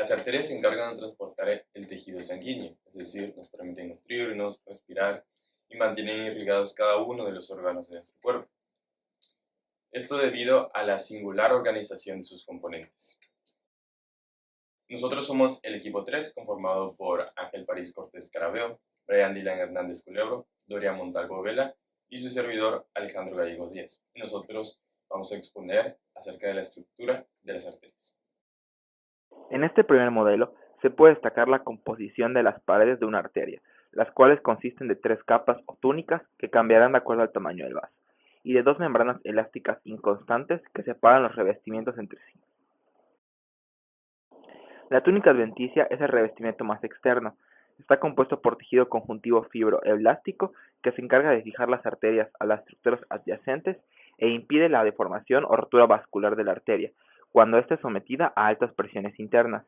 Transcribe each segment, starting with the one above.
Las arterias se encargan de transportar el tejido sanguíneo, es decir, nos permiten nutrirnos, respirar y mantienen irrigados cada uno de los órganos de nuestro cuerpo. Esto debido a la singular organización de sus componentes. Nosotros somos el equipo 3, conformado por Ángel París Cortés Carabeo, Brian Dylan Hernández Culebro, Doria Montalvo Vela y su servidor Alejandro Gallegos Díaz. Nosotros vamos a exponer acerca de la estructura de las arterias. En este primer modelo se puede destacar la composición de las paredes de una arteria, las cuales consisten de 3 capas o túnicas que cambiarán de acuerdo al tamaño del vaso, y de 2 membranas elásticas inconstantes que separan los revestimientos entre sí. La túnica adventicia es el revestimiento más externo. Está compuesto por tejido conjuntivo fibroelástico que se encarga de fijar las arterias a las estructuras adyacentes e impide la deformación o rotura vascular de la arteria cuando ésta es sometida a altas presiones internas.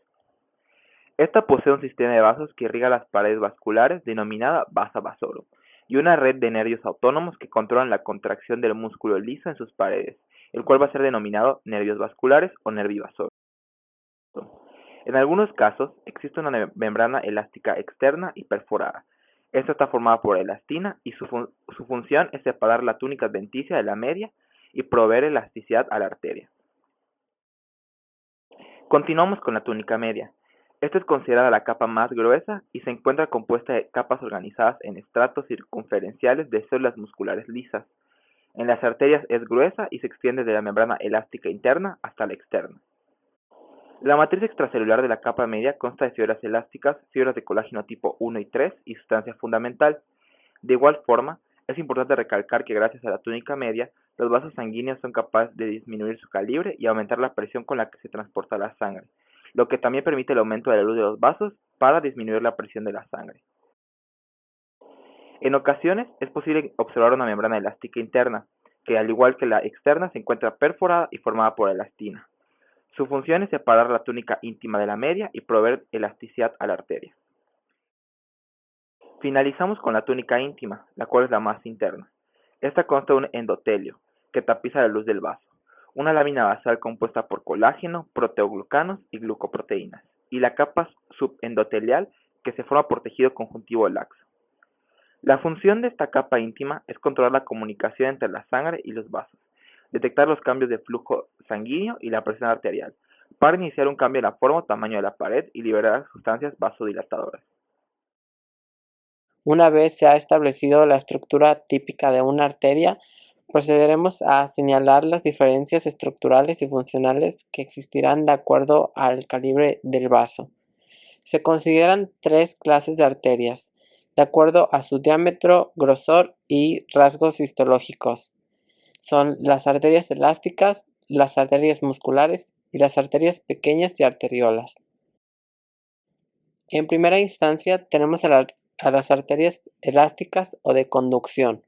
Esta posee un sistema de vasos que irriga las paredes vasculares denominada vasa vasorum y una red de nervios autónomos que controlan la contracción del músculo liso en sus paredes, el cual va a ser denominado nervios vasculares o nervi vasorum. En algunos casos existe una membrana elástica externa y perforada. Esta está formada por elastina y su función es separar la túnica adventicia de la media y proveer elasticidad a la arteria. Continuamos con la túnica media. Esta es considerada la capa más gruesa y se encuentra compuesta de capas organizadas en estratos circunferenciales de células musculares lisas. En las arterias es gruesa y se extiende de la membrana elástica interna hasta la externa. La matriz extracelular de la capa media consta de fibras elásticas, fibras de colágeno tipo 1 y 3 y sustancia fundamental. De igual forma, es importante recalcar que gracias a la túnica media, los vasos sanguíneos son capaces de disminuir su calibre y aumentar la presión con la que se transporta la sangre, lo que también permite el aumento de la luz de los vasos para disminuir la presión de la sangre. En ocasiones es posible observar una membrana elástica interna, que al igual que la externa se encuentra perforada y formada por elastina. Su función es separar la túnica íntima de la media y proveer elasticidad a la arteria. Finalizamos con la túnica íntima, la cual es la más interna. Esta consta de un endotelio, que tapiza la luz del vaso, una lámina basal compuesta por colágeno, proteoglucanos y glucoproteínas, y la capa subendotelial que se forma por tejido conjuntivo laxo. La función de esta capa íntima es controlar la comunicación entre la sangre y los vasos, detectar los cambios de flujo sanguíneo y la presión arterial, para iniciar un cambio en la forma o tamaño de la pared y liberar sustancias vasodilatadoras. Una vez se ha establecido la estructura típica de una arteria, procederemos a señalar las diferencias estructurales y funcionales que existirán de acuerdo al calibre del vaso. Se consideran 3 clases de arterias, de acuerdo a su diámetro, grosor y rasgos histológicos. Son las arterias elásticas, las arterias musculares y las arterias pequeñas y arteriolas. En primera instancia tenemos a las arterias elásticas o de conducción,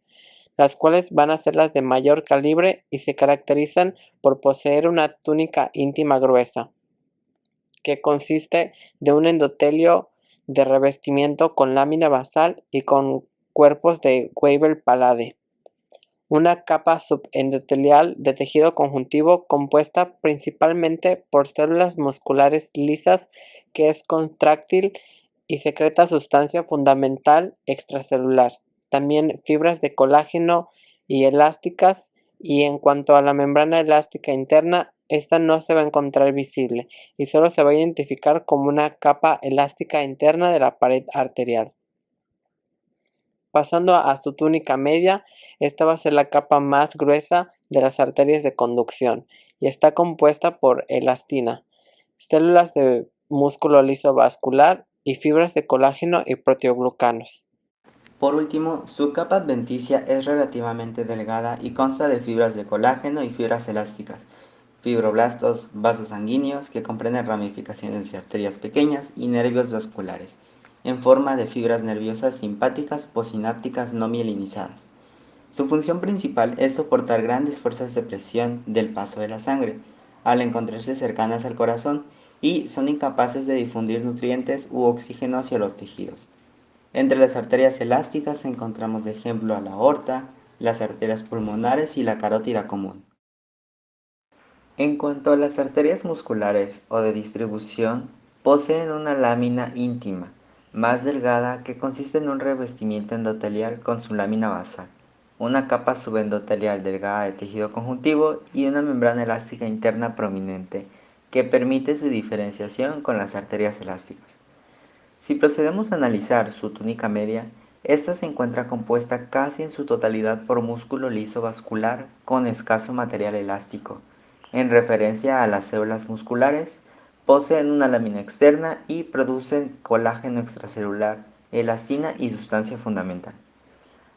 las cuales van a ser las de mayor calibre y se caracterizan por poseer una túnica íntima gruesa, que consiste de un endotelio de revestimiento con lámina basal y con cuerpos de Weibel-Palade. Una capa subendotelial de tejido conjuntivo compuesta principalmente por células musculares lisas que es contráctil y secreta sustancia fundamental extracelular. También fibras de colágeno y elásticas, y en cuanto a la membrana elástica interna, esta no se va a encontrar visible y solo se va a identificar como una capa elástica interna de la pared arterial. Pasando a su túnica media, esta va a ser la capa más gruesa de las arterias de conducción y está compuesta por elastina, células de músculo liso vascular y fibras de colágeno y proteoglucanos. Por último, su capa adventicia es relativamente delgada y consta de fibras de colágeno y fibras elásticas, fibroblastos, vasos sanguíneos que comprenden ramificaciones de arterias pequeñas y nervios vasculares, en forma de fibras nerviosas simpáticas posinápticas no mielinizadas. Su función principal es soportar grandes fuerzas de presión del paso de la sangre, al encontrarse cercanas al corazón, y son incapaces de difundir nutrientes u oxígeno hacia los tejidos. Entre las arterias elásticas encontramos de ejemplo a la aorta, las arterias pulmonares y la carótida común. En cuanto a las arterias musculares o de distribución, Poseen una lámina íntima, más delgada, que consiste en un revestimiento endotelial con su lámina basal, una capa subendotelial delgada de tejido conjuntivo y una membrana elástica interna prominente, que permite su diferenciación con las arterias elásticas. Si procedemos a analizar su túnica media, esta se encuentra compuesta casi en su totalidad por músculo liso vascular con escaso material elástico. En referencia a las células musculares, poseen una lámina externa y producen colágeno extracelular, elastina y sustancia fundamental.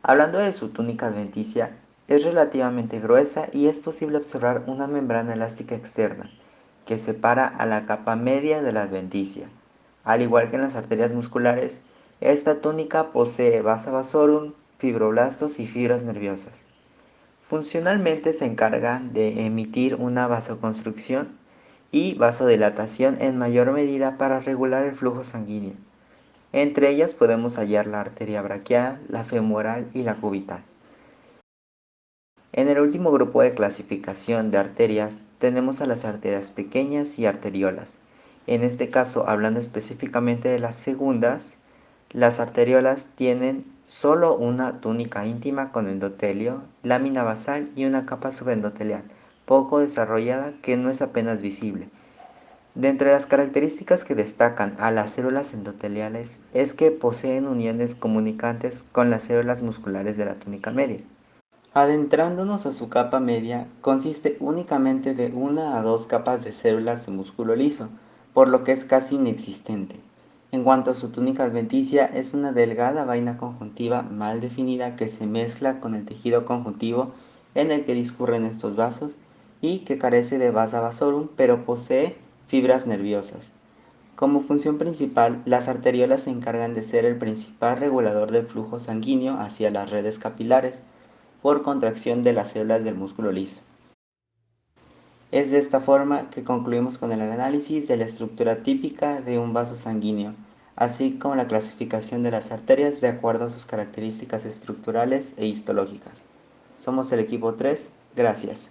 Hablando de su túnica adventicia, es relativamente gruesa y es posible observar una membrana elástica externa que separa a la capa media de la adventicia. Al igual que en las arterias musculares, esta túnica posee vasa vasorum, fibroblastos y fibras nerviosas. Funcionalmente se encargan de emitir una vasoconstricción y vasodilatación en mayor medida para regular el flujo sanguíneo. Entre ellas podemos hallar la arteria braquial, la femoral y la cubital. En el último grupo de clasificación de arterias tenemos a las arterias pequeñas y arteriolas. En este caso, hablando específicamente de las segundas, las arteriolas tienen solo una túnica íntima con endotelio, lámina basal y una capa subendotelial, poco desarrollada que no es apenas visible. De entre las características que destacan a las células endoteliales es que poseen uniones comunicantes con las células musculares de la túnica media. Adentrándonos a su capa media, consiste únicamente de una a dos capas de células de músculo liso, por lo que es casi inexistente. En cuanto a su túnica adventicia, es una delgada vaina conjuntiva mal definida que se mezcla con el tejido conjuntivo en el que discurren estos vasos y que carece de vasa vasorum, pero posee fibras nerviosas. Como función principal, las arteriolas se encargan de ser el principal regulador del flujo sanguíneo hacia las redes capilares, por contracción de las células del músculo liso. Es de esta forma que concluimos con el análisis de la estructura típica de un vaso sanguíneo, así como la clasificación de las arterias de acuerdo a sus características estructurales e histológicas. Somos el equipo 3, gracias.